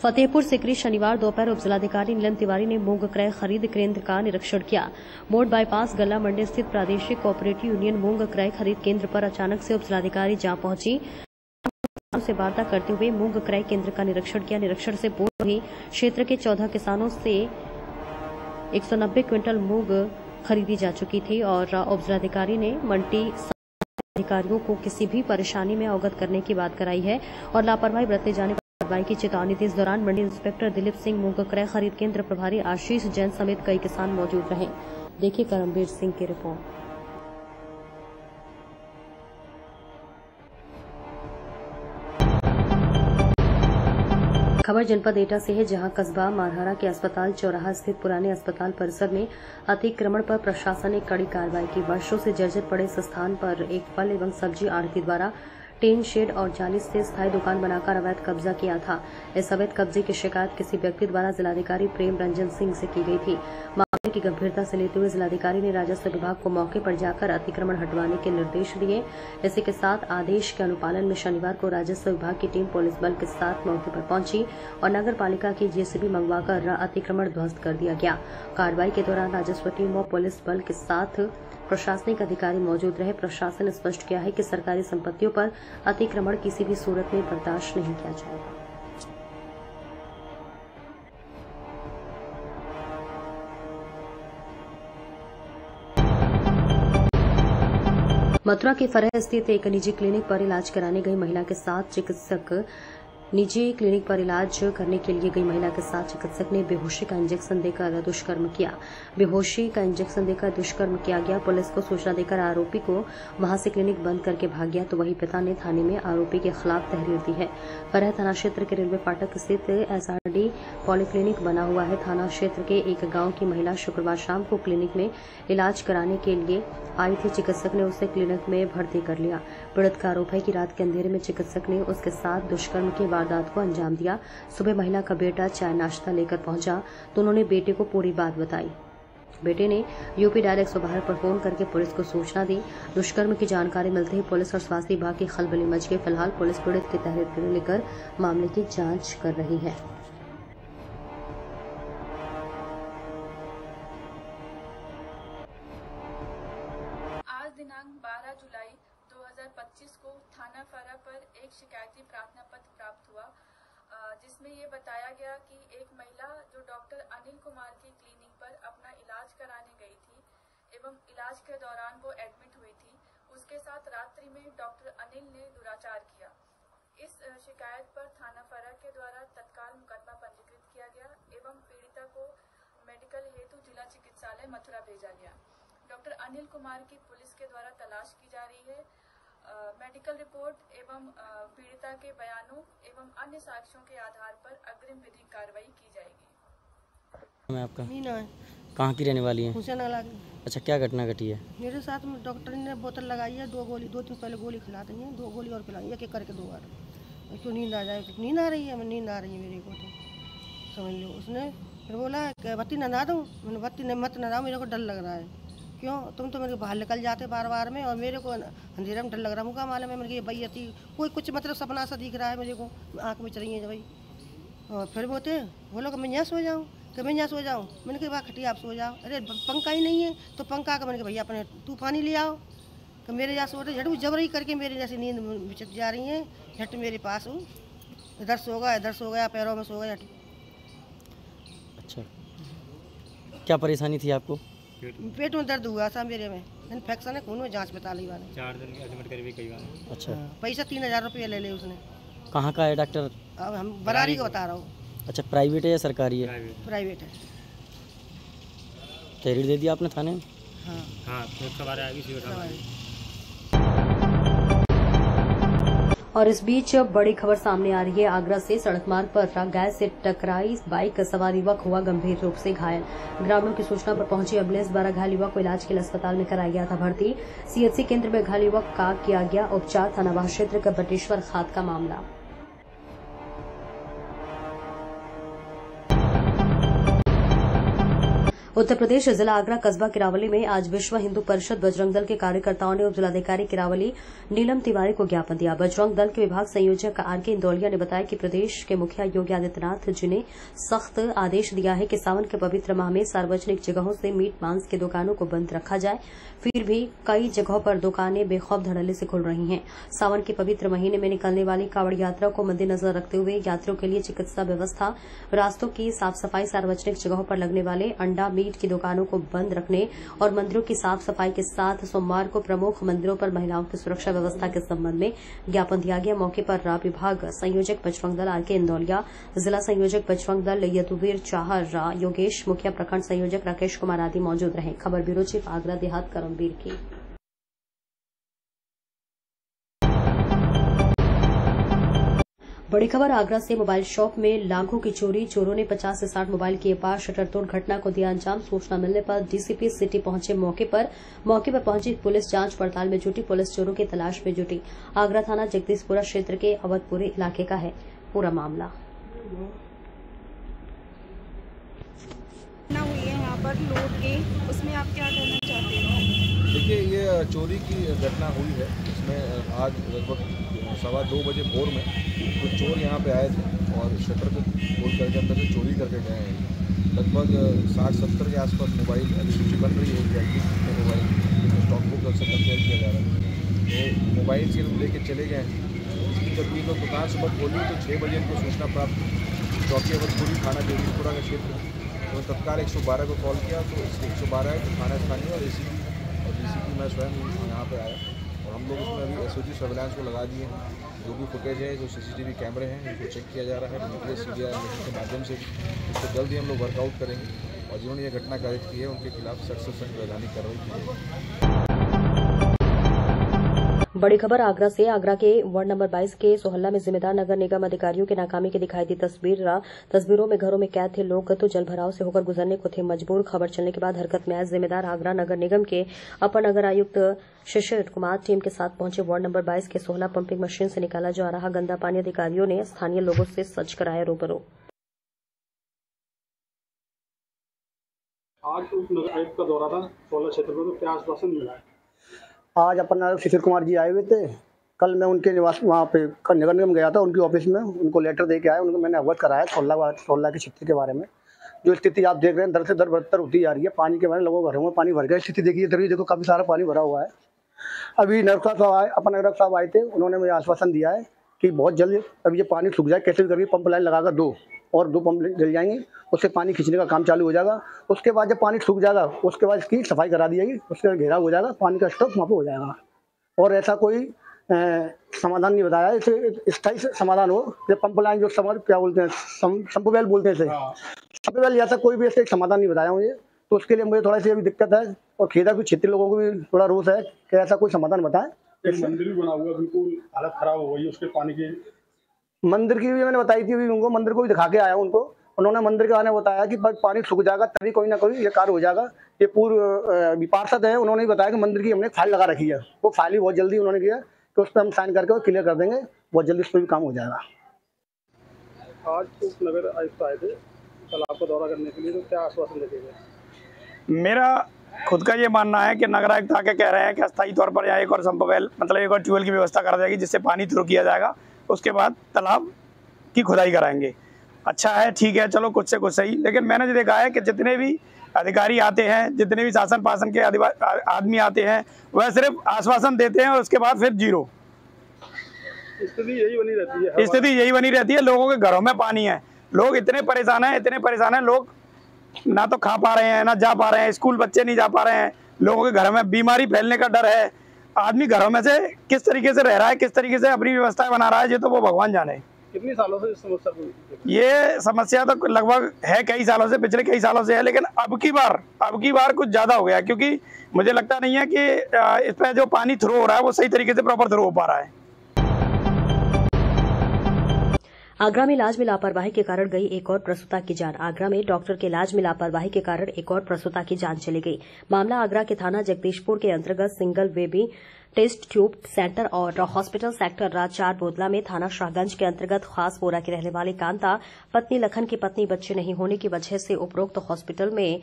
फतेहपुर सिकरी शनिवार दोपहर उप जिलाधिकारी नीलम तिवारी ने मूंग क्रय खरीद केंद्र का निरीक्षण किया। मोड़ बाईपास गल्ला मंडी स्थित प्रादेशिक कोऑपरेटिव यूनियन मूंग क्रय खरीद केंद्र पर अचानक से उप जिलाधिकारी जा पहुंची। से वार्ता करते हुए मूंग क्रय केंद्र का निरीक्षण किया। निरीक्षण से पूर्व ही क्षेत्र के 14 किसानों से 190 क्विंटल मूंग खरीदी जा चुकी थी और उप जिलाधिकारी ने मंडी अधिकारियों को किसी भी परेशानी में अवगत करने की बात कराई है और लापरवाही बरते जाने कार्रवाई की चेतावनी दी। इस दौरान मंडी इंस्पेक्टर दिलीप सिंह, मूंग क्रय खरीद केंद्र प्रभारी आशीष जैन समेत कई किसान मौजूद रहे। देखिए करमवीर सिंह की रिपोर्ट। खबर जनपद एटा से है, जहां कस्बा मारहरा के अस्पताल चौराहा स्थित पुराने अस्पताल परिसर में अतिक्रमण पर प्रशासन ने कड़ी कार्रवाई की। वर्षों से जर्जर पड़े इस स्थान पर एक फल एवं सब्जी आढ़ती द्वारा टेन शेड और जाली से स्थायी दुकान बनाकर अवैध कब्जा किया था। इस अवैध कब्जे की शिकायत किसी व्यक्ति द्वारा जिलाधिकारी प्रेम रंजन सिंह से की गई थी। मामले की गंभीरता से लेते हुए जिलाधिकारी ने राजस्व विभाग को मौके पर जाकर अतिक्रमण हटवाने के निर्देश दिए। इसी के साथ आदेश के अनुपालन में शनिवार को राजस्व विभाग की टीम पुलिस बल के साथ मौके पर पहुंची और नगर पालिका की जेसीबी मंगवाकर अतिक्रमण ध्वस्त कर दिया गया। कार्रवाई के दौरान राजस्व टीम और पुलिस बल के साथ प्रशासनिक अधिकारी मौजूद रहे। प्रशासन ने स्पष्ट किया है कि सरकारी संपत्तियों पर अतिक्रमण किसी भी सूरत में बर्दाश्त नहीं किया जाएगा। मथुरा के फरह स्थित एक निजी क्लिनिक पर इलाज कराने गई महिला के साथ चिकित्सक निजी क्लिनिक पर इलाज करने के लिए गई महिला के साथ चिकित्सक ने बेहोशी का इंजेक्शन देकर दुष्कर्म किया। बेहोशी का इंजेक्शन देकर दुष्कर्म किया गया। पुलिस को सूचना देकर आरोपी को वहां से क्लिनिक बंद करके भाग गया, तो वही पिता ने थाने में आरोपी के खिलाफ तहरीर दी है। फरह थाना क्षेत्र के रेलवे फाटक स्थित एसआरडी पॉलीक्लिनिक बना हुआ है। थाना क्षेत्र के एक गांव की महिला शुक्रवार शाम को क्लिनिक में इलाज कराने के लिए आई थी। चिकित्सक ने उसे क्लिनिक में भर्ती कर लिया। पीड़ित का आरोप है कि रात के अंधेरे में चिकित्सक ने उसके साथ दुष्कर्म की वारदात को अंजाम दिया। सुबह महिला का बेटा चाय नाश्ता लेकर पहुंचा तो उन्होंने बेटे को पूरी बात बताई। बेटे ने यूपी डायल 112 पर फोन करके पुलिस को सूचना दी। दुष्कर्म की जानकारी मिलते ही पुलिस और स्वास्थ्य विभाग की खलबली मच गई। फिलहाल पुलिस पीड़ित की तहरीर लेकर मामले की जांच कर रही है। दिनांक 12 जुलाई 2025 को थाना फरा पर एक शिकायती प्रार्थना पत्र प्राप्त हुआ, जिसमें ये बताया गया कि एक महिला जो डॉक्टर अनिल कुमार की क्लिनिक पर अपना इलाज कराने गई थी एवं इलाज के दौरान वो एडमिट हुई थी, उसके साथ रात्रि में डॉक्टर अनिल ने दुराचार किया। इस शिकायत पर थाना फरा के द्वारा तत्काल मुकदमा पंजीकृत किया गया एवं पीड़िता को मेडिकल हेतु जिला चिकित्सालय मथुरा भेजा गया। डॉक्टर अनिल कुमार की पुलिस के द्वारा तलाश की जा रही है। मेडिकल रिपोर्ट एवं पीड़िता के बयानों एवं अन्य साक्ष्यों के आधार पर अग्रिम विधिक कार्रवाई की जाएगी। मैं आपका मीना है। कहाँ की रहने वाली है? हुसैनगला। अच्छा, क्या घटना घटी है? मेरे साथ में डॉक्टर ने बोतल लगाई है, 2 दिन पहले गोली खिला दी है, 2 गोली और खिलाई, एक एक करके 2 बार। क्यों नींद आ जाए? नींद आ रही है, मैं नींद आ रही है मेरे को, तो समझ लो। उसने फिर बोला कि बत्ती नहा दूँ। मैंने बत्ती नहीं मत नहा, मेरे को डर लग रहा है। क्यों? तुम तो मेरे को बाहर निकल जाते बार में और मेरे को अंधेरे में डर लग रहा। मुझे मालूम है मेरे को बैयती कोई कुछ मतलब सपना सा दिख रहा है मेरे को, आँख में चढ़ी है भाई। और फिर बोलो कि मैं यहाँ सो जाऊँ, कि मैं यहाँ सो जाऊँ। मैंने कहा वाह खटिया आप सो जाओ। अरे पंखा ही नहीं है तो पंखा का मैंने कहा भैया अपने तूफानी ले आओ। कि मेरे यहाँ सो रहे झटू जबरी करके मेरी जैसी नींद बिचक जा रही है। झट मेरे पास हूँ, इधर सो गया पैरों में सो गया। अच्छा, क्या परेशानी थी आपको? पेट में दर्द हुआ था मेरे में, इन्फेक्शन है खून में, जांच बता ली वाले 4 दिन एडमिट करके कई बार। अच्छा, पैसा 3000 रुपये ले उसने। कहाँ का है डॉक्टर? अब हम बरारी को बता रहा हूँ। अच्छा, प्राइवेट है या सरकारी है? प्राइवेट है। तहरीर दे दिया आपने थाने में? हाँ, और इस बीच बड़ी खबर सामने आ रही है। आगरा से सड़क मार्ग पर गैस से टकराई बाइक सवार युवक हुआ गंभीर रूप से घायल। ग्रामीणों की सूचना पर पहुंची एम्बुलेंस द्वारा घायल युवक को इलाज के लिए अस्पताल में कराया गया था भर्ती। सीएचसी केंद्र में घायल युवक का किया गया उपचार। थानावाह क्षेत्र का बटेश्वर खाद का मामला। उत्तर प्रदेश जिला आगरा कस्बा किरावली में आज विश्व हिंदू परिषद बजरंग दल के कार्यकर्ताओं ने उप जिलाधिकारी किरावली नीलम तिवारी को ज्ञापन दिया। बजरंग दल के विभाग संयोजक आरके इंदौलिया ने बताया कि प्रदेश के मुखिया योगी आदित्यनाथ जी ने सख्त आदेश दिया है कि सावन के पवित्र माह में सार्वजनिक जगहों से मीट मांस की दुकानों को बंद रखा जाए। फिर भी कई जगहों पर दुकानें बेखौफ धड़ल्ले से खुल रही हैं। सावन के पवित्र महीने में निकलने वाली कांवड़ यात्रा को मद्देनजर रखते हुए यात्रियों के लिए चिकित्सा व्यवस्था, रास्तों की साफ सफाई, सार्वजनिक जगहों पर लगने वाले अंडा मीट की दुकानों को बंद रखने और मंदिरों की साफ सफाई के साथ सोमवार को प्रमुख मंदिरों पर महिलाओं की सुरक्षा व्यवस्था के संबंध में ज्ञापन दिया गया। मौके पर विभाग संयोजक बजरंग दल आरके इंदौलिया, जिला संयोजक बजरंग दल यदुवीर चाहर, योगेश, मुखिया प्रखंड संयोजक राकेश कुमार आदि मौजूद रहे। खबर ब्यूरो चीफ आगरा देहात करमवीर की। बड़ी खबर आगरा से मोबाइल शॉप में लाखों की चोरी, चोरों ने 50 से 60 मोबाइल किए पार, शटर तोड़ घटना को दिया अंजाम। सूचना मिलने पर डीसीपी सिटी पहुंचे मौके पर पहुंची पुलिस जांच पड़ताल में जुटी। पुलिस चोरों की तलाश में जुटी। आगरा थाना जगदीशपुरा क्षेत्र के अवधपुरी इलाके का है पूरा मामला। हुई है यहाँ पर लूट की, उसमें आप क्या कहना चाहते हैं? देखिए, ये चोरी की घटना हुई है। इसमें आज लगभग 2:15 बजे भोर में कुछ चोर यहाँ पे आए थे और शटर को खोल करके अंदर से चोरी करके गए हैं। लगभग 60-70 के आसपास मोबाइल सूची बन रही है कि मोबाइल स्टॉक बुक से कंपेयर किया जा रहा है। तो मोबाइल से लेके चले गए हैं। इसकी जब ये लोग दुकान सुबह खोली तो 6 बजे इनको सूचना प्राप्त हुई। चौकी अवधपुरी थाना जगदीशपुरा का क्षेत्र तो तत्काल 112 को कॉल किया तो 112 थाना स्थानीय और एसीपी और डीसीपी मैं स्वयं यहाँ पे आया और हम लोग उसमें अभी एसओजी सर्विलांस को लगा दिए हैं। जो भी फुटेज है, जो सीसीटीवी कैमरे हैं, उनको चेक किया जा रहा है। मीडिया सीडीआर के माध्यम से इसको जल्द ही हम लोग वर्कआउट करेंगे और जिन्होंने ये घटना कारित की है उनके खिलाफ सख्त से सख्त वैधानिक कार्रवाई की जाएगी। बड़ी खबर आगरा से। आगरा के वार्ड नंबर 22 के सोहल्ला में जिम्मेदार नगर निगम अधिकारियों की नाकामी की दिखाई दी तस्वीरों में घरों में कैद थे लोग तो जलभराव से होकर गुजरने को थे मजबूर। खबर चलने के बाद हरकत में आए जिम्मेदार आगरा नगर निगम के अपर नगर आयुक्त शिशिर कुमार टीम के साथ पहुंचे। वार्ड नंबर 22 के सोहला पंपिंग मशीन से निकाला जा रहा गंदा पानी अधिकारियों ने स्थानीय लोगों से सच कराया रूबरू। आज उप नगर आयुक्त का दौरा था सोहला क्षेत्र में, तो क्या आश्वासन मिला है? आज अपना शिशिर कुमार जी आए हुए थे। कल मैं उनके निवास वहाँ पे नगर निगम गया था, उनकी ऑफिस में उनको लेटर दे के आया। उनको मैंने अवगत कराया सोहला के क्षेत्र के बारे में। जो स्थिति आप देख रहे हैं दर से दर बदतर होती जा रही है। पानी के बारे में लोगों घरों में पानी भर गया। स्थिति देखिए, तभी देखो काफ़ी सारा पानी भरा हुआ है। अभी नगर साहब आए, अपना नगर साहब आए थे, उन्होंने मुझे आश्वासन दिया है कि बहुत जल्द अभी ये पानी सूख जाए, कैसे भी करके पंप लाइन लगाकर 2 पंप जल जाएंगे, उससे पानी खींचने का काम चालू हो जाएगा। उसके बाद जब पानी सूख जाएगा उसके बाद इसकी सफाई करा दी जाएगी, उसका घेराव हो जाएगा, पानी का स्टॉक वहाँ पर हो जाएगा। और ऐसा कोई समाधान नहीं बताया, इसे स्थायी समाधान हो। जब पंप लाइन जो क्या बोलते हैं, संपवेल बोलते हैं, संपवेल ऐसा कोई भी ऐसे समाधान नहीं बताया मुझे। तो उसके लिए मुझे थोड़ा सी अभी दिक्कत है और खेदा भी क्षेत्रीय लोगों को भी थोड़ा रोष है कि ऐसा कोई समाधान बताएं। एक मंदिर भी बना हुआ, बिल्कुल हालत खराब हो गई उसके पानी की। मंदिर की भी मैंने बताई थी, उनको मंदिर को भी दिखा के आया उनको। उन्होंने मंदिर के बारे में बताया कि पानी सूख जाएगा तभी कोई ना कोई ये कार्य हो जाएगा। ये पूर्व पार्षद है, उन्होंने बताया कि मंदिर की हमने फाइल लगा रखी है, वो फाइल ही बहुत जल्दी उन्होंने किया कि उस पर हम साइन करके क्लियर कर देंगे, बहुत जल्दी उस पर भी काम हो जाएगा। आज उप नगर आयुक्त आए थे कल आपको दौरा करने के लिए, तो क्या आश्वासन देंगे? मेरा खुद का ये मानना है कि नगर आयुक्त आके कह रहे हैं कि अस्थायी तौर पर यहाँ एक और संपवेल मतलब एक और ट्यूबवेल की व्यवस्था कर जाएगी जिससे पानी थ्रू किया जाएगा, उसके बाद तालाब की खुदाई कराएंगे। अच्छा है, ठीक है, चलो कुछ से कुछ सही। लेकिन मैंने जो देखा है कि जितने भी अधिकारी आते हैं, जितने भी शासन पासन के आदमी आते हैं, वह सिर्फ आश्वासन देते हैं और उसके बाद फिर जीरो। स्थिति यही बनी रहती है। स्थिति यही बनी रहती है। लोगों के घरों में पानी है, लोग इतने परेशान हैं, लोग ना तो खा पा रहे हैं, ना जा पा रहे हैं, स्कूल बच्चे नहीं जा पा रहे हैं, लोगों के घरों में बीमारी फैलने का डर है। आदमी घरों में से किस तरीके से रह रहा है, किस तरीके से अपनी व्यवस्थाएं बना रहा है, ये तो वो भगवान जाने। कितनी सालों से इस समस्या को? ये समस्या तो लगभग है कई सालों से, पिछले कई सालों से है, लेकिन अब की बार कुछ ज़्यादा हो गया, क्योंकि मुझे लगता नहीं है कि इस पर जो पानी थ्रो हो रहा है वो सही तरीके से प्रॉपर थ्रो हो पा रहा है। आगरा में इलाज में लापरवाही के कारण गई एक और प्रसूता की जान। आगरा में डॉक्टर के इलाज में लापरवाही के कारण एक और प्रसूता की जान चली गई। मामला आगरा के थाना जगदीशपुर के अंतर्गत single baby test tube centre और हॉस्पिटल सेक्टर राज 4 बोदला में थाना शाहगंज के अंतर्गत खासपोरा की रहने वाली कांता पत्नी लखन की पत्नी बच्चे नहीं होने की वजह से उपरोक्त हॉस्पिटल में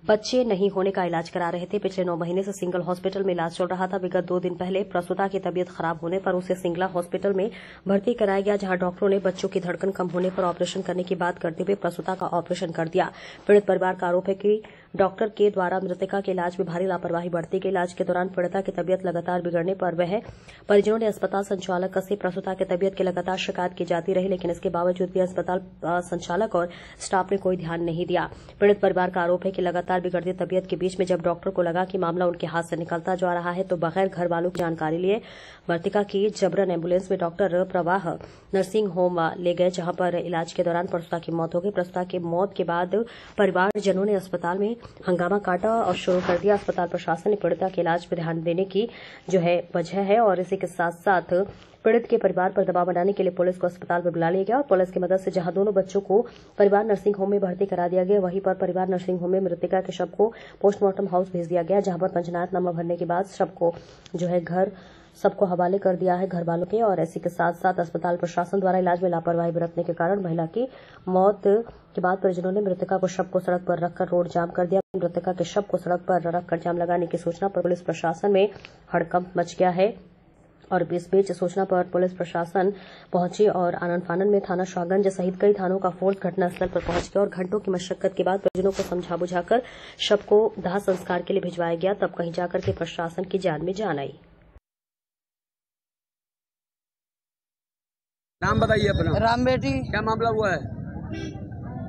बच्चे नहीं होने का इलाज करा रहे थे। पिछले 9 महीने से सिंगल हॉस्पिटल में इलाज चल रहा था। विगत 2 दिन पहले प्रसूता की तबीयत खराब होने पर उसे सिंगला हॉस्पिटल में भर्ती कराया गया, जहां डॉक्टरों ने बच्चों की धड़कन कम होने पर ऑपरेशन करने की बात करते हुए प्रसूता का ऑपरेशन कर दिया। पीड़ित परिवार का आरोप है कि डॉक्टर के द्वारा मृतका के इलाज में भारी लापरवाही बरती गई। इलाज के दौरान पीड़िता की तबीयत लगातार बिगड़ने पर परिजनों ने अस्पताल संचालक से प्रसूता की तबीयत की लगातार शिकायत की जाती रही, लेकिन इसके बावजूद भी अस्पताल संचालक और स्टाफ ने कोई ध्यान नहीं दिया। पीड़ित परिवार का आरोप है कि लगातार बिगड़ती तबीयत के बीच में जब डॉक्टर को लगा कि मामला उनके हाथ से निकलता जा रहा है तो बगैर घर वालों की जानकारी लिए मृतका की जबरन एम्बुलेंस में डॉक्टर प्रवाह नर्सिंग होम ले गए, जहां पर इलाज के दौरान प्रसूता की मौत हो गई। प्रसूता की मौत के बाद परिवारजनों ने अस्पताल में हंगामा काटा और शुरू कर दिया। अस्पताल प्रशासन ने पीड़िता के इलाज पर ध्यान देने की वजह है और इसी के साथ साथ पीड़ित के परिवार पर दबाव बनाने के लिए पुलिस को अस्पताल में बुला लिया गया और पुलिस की मदद से जहां दोनों बच्चों को परिवार नर्सिंग होम में भर्ती करा दिया गया, वहीं पर परिवार नर्सिंग होम में मृतका के शव को पोस्टमार्टम हाउस भेज दिया गया, जहां पर पंचनामा भरने के बाद शव को घर सबको हवाले कर दिया है घर वालों के। और इसी के साथ साथ अस्पताल प्रशासन द्वारा इलाज में लापरवाही बरतने के कारण महिला की मौत के बाद परिजनों ने मृतका को शव को सड़क पर रखकर रोड जाम कर दिया। मृतका के शव को सड़क पर रखकर जाम लगाने की सूचना पर पुलिस प्रशासन में हड़कंप मच गया है और इस बीच सूचना पर पुलिस प्रशासन पहुंची और आनन फानन में थाना शाहगंज सहित कई थानों का फोर्स घटनास्थल पर पहुंच गया और घंटों की मशक्कत के बाद परिजनों को समझा बुझाकर शव को दाह संस्कार के लिए भिजवाया गया। तब कहीं जाकर के प्रशासन की जान में जान आई। नाम बताइए अपना। राम बेटी। क्या मामला हुआ है?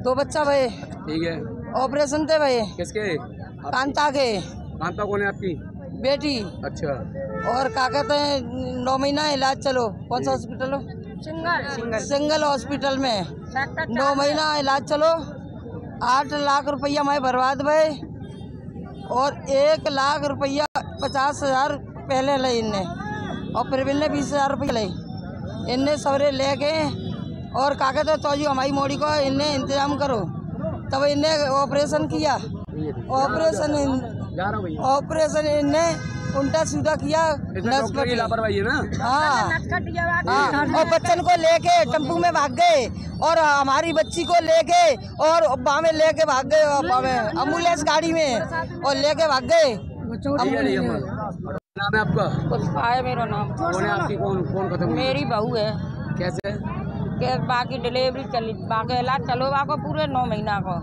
2 बच्चा भये। ठीक है। ऑपरेशन थे भये। किसके? कांता के। कांता कौन है आपकी? बेटी। अच्छा। और क्या कहते हैं 9 महीना इलाज चलो। कौन सा हॉस्पिटल हो? सिंगल हॉस्पिटल में 9 महीना इलाज चलो। 8 लाख रुपया मैं बर्बाद भये और 1 लाख रुपया 50,000 पहले ले इनने और फिर इनने 20,000 रुपये ले इनने सवरे ले गए और क्या कहते तो जी हमारी मोड़ी को इनने इंतजाम करो। तब इनने ऑपरेशन किया। ऑपरेशन इनने उल्टा सीधा किया। लापरवाही है ना? हाँ। और बच्चन को लेके टेम्पू में भाग गए और हमारी बच्ची को लेके और बामे लेके भाग गए एम्बुलेंस गाड़ी में और लेके भाग गए। नाम है आपका? पुष्पा है मेरा नाम। कौन है आपकी? कौन खत्म? मेरी बहू है। कैसे? बाकी डिलीवरी चली, बाकी इलाज चलो बाको पूरे 9 महीना को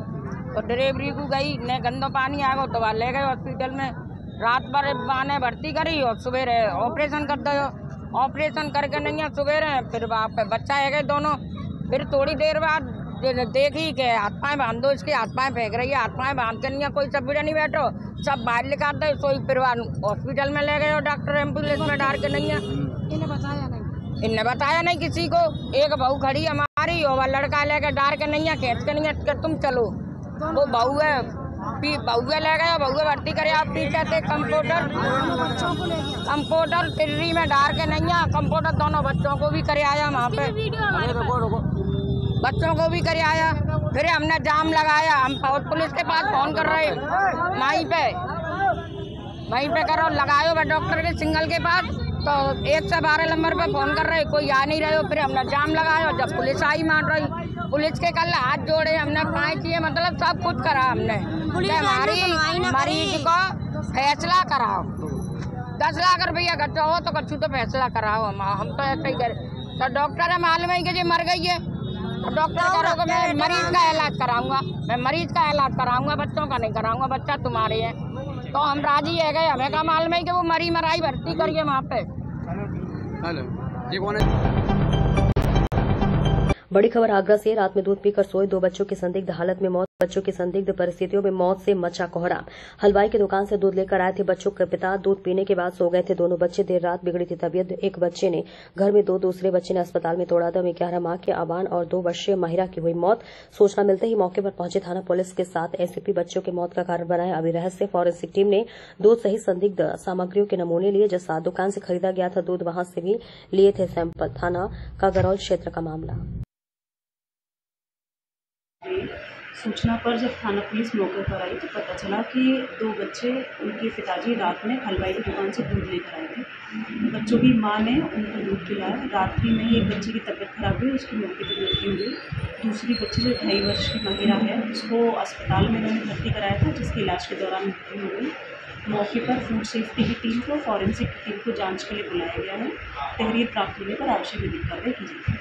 तो डिलीवरी को गई ने गंदा पानी आ गया तो ले गए हॉस्पिटल में। रात भर बाने भर्ती करी और सुबह ऑपरेशन कर दो। ऑपरेशन करके नहीं है सुबह फिर बच्चा है गए दोनों। फिर थोड़ी देर बाद देखी कि हाथ पाँव बांध दो, इसके हाथ पाँव फेंक रही है। हाथ पाँव बांध के नहीं कोई सब नहीं बैठो, सब बाहर निकाल दे। सोई फिर हॉस्पिटल में ले गए और डॉक्टर एम्बुलेंस में डाल के नहीं है। इन्हें बताया नहीं किसी को। एक बहू खड़ी हमारी और लड़का लेके डाल के नहीं है, खींच के नहीं है तुम चलो। वो बहू है ले गया, बहू भर्ती करे। आप पीछे थे कंप्यूटर टिर्री में डाल के नहीं है। कंप्यूटर दोनों बच्चों को भी करे आया वहाँ पे, बच्चों को भी करे आया। फिर हमने जाम लगाया। हम पुलिस के पास फोन कर रहे वहीं पे करो लगायो डॉक्टर के सिंगल के पास तो 112 नंबर पे फोन कर रहे, कोई आ नहीं रहे हो। फिर हमने जाम लगाया। जब पुलिस आई मान रही, पुलिस के कल हाथ जोड़े हमने, पाए किए, मतलब सब कुछ करा हमने। हमारी मरीज को फैसला कराओ। 10 लाख रुपया खर्चा हो तो कछु तो फैसला कराओ। हम तो ऐसे ही करे। तो डॉक्टर है मालूम है कि जी मर गई है। डॉक्टर करोगे मैं मरीज का इलाज कराऊंगा, मैं मरीज का इलाज कराऊंगा, बच्चों का नहीं कराऊंगा। बच्चा तुम्हारे हैं तो हम राजी है गए। हमें का मालूम है कि वो मराई भर्ती करिए वहाँ पे। बड़ी खबर आगरा से। रात में दूध पीकर सोए 2 बच्चों की संदिग्ध हालत में मौत। बच्चों की संदिग्ध परिस्थितियों में मौत से मचा कोहराम। हलवाई की दुकान से दूध लेकर आए थे बच्चों के पिता, दूध पीने के बाद सो गए थे दोनों बच्चे। देर रात बिगड़ी थी तबीयत, एक बच्चे ने घर में दो, दूसरे बच्चे ने अस्पताल में तोड़ा दम। 11 माह के अबान और 2 वर्षीय महिला की हुई मौत। सूचना मिलते ही मौके पर पहुंचे थाना पुलिस के साथ एसीपी बच्चों की मौत का कारण बनाया अभी रहस्य। फॉरेंसिक टीम ने दूध सहित संदिग्ध सामग्रियों के नमूने लिए। जिस दुकान से खरीदा गया था दूध, वहां से भी लिए थे सैंपल। थाना कागरौल क्षेत्र का मामला। सूचना पर जब थाना पुलिस मौके पर आई तो पता चला कि 2 बच्चे, उनके पिताजी रात में हलवाई की दुकान से दूध लेकर आए थे। बच्चों की मां ने उनको दूध पिलाया। रात्रि में ही एक बच्चे की तबीयत खराब हुई, उसकी मौके पर मृत्यु हुई। दूसरी बच्ची जो 2.5 वर्ष की महिला है, उसको अस्पताल में उन्होंने भर्ती कराया था, जिसके इलाज के दौरान मृत्यु हो गई। मौके पर फूड सेफ्टी की टीम को, फॉरेंसिक की टीम को जाँच के लिए बुलाया गया है। तहरीर प्राप्त होने पर आवश्यक विधिक कार्रवाई की जाएगी।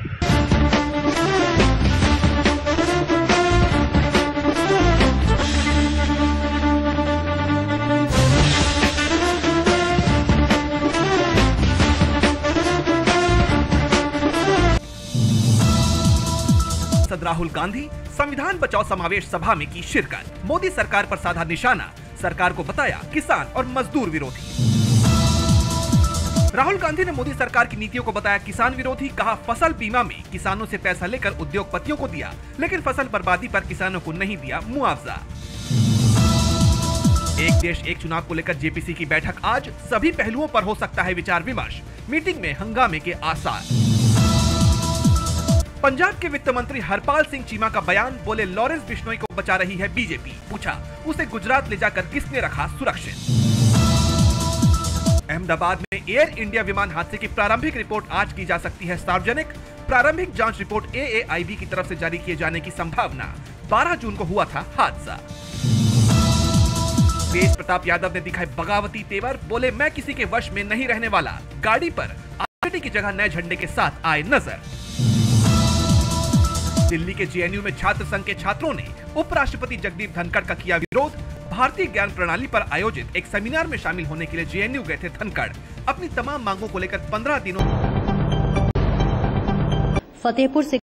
राहुल गांधी संविधान बचाओ समावेश सभा में की शिरकत। मोदी सरकार पर साधा निशाना, सरकार को बताया किसान और मजदूर विरोधी। राहुल गांधी ने मोदी सरकार की नीतियों को बताया किसान विरोधी। कहा फसल बीमा में किसानों से पैसा लेकर उद्योगपतियों को दिया, लेकिन फसल बर्बादी पर किसानों को नहीं दिया मुआवजा। एक देश एक चुनाव को लेकर जेपीसी की बैठक आज, सभी पहलुओं पर हो सकता है विचार विमर्श। मीटिंग में हंगामे के आसार। पंजाब के वित्त मंत्री हरपाल सिंह चीमा का बयान, बोले लॉरेंस बिश्नोई को बचा रही है बीजेपी। पूछा उसे गुजरात ले जाकर किसने रखा सुरक्षित। अहमदाबाद में एयर इंडिया विमान हादसे की प्रारंभिक रिपोर्ट आज की जा सकती है सार्वजनिक। प्रारंभिक जांच रिपोर्ट AAIB की तरफ से जारी किए जाने की संभावना। 12 जून को हुआ था हादसा। तेज प्रताप यादव ने दिखाए बगावती तेवर, बोले मैं किसी के वश में नहीं रहने वाला। गाड़ी पर आरजेडी की जगह नए झंडे के साथ आए नजर। दिल्ली के JNU में छात्र संघ के छात्रों ने उपराष्ट्रपति जगदीप धनखड़ का किया विरोध। भारतीय ज्ञान प्रणाली पर आयोजित एक सेमिनार में शामिल होने के लिए JNU गए थे धनखड़। अपनी तमाम मांगों को लेकर 15 दिनों फतेहपुर से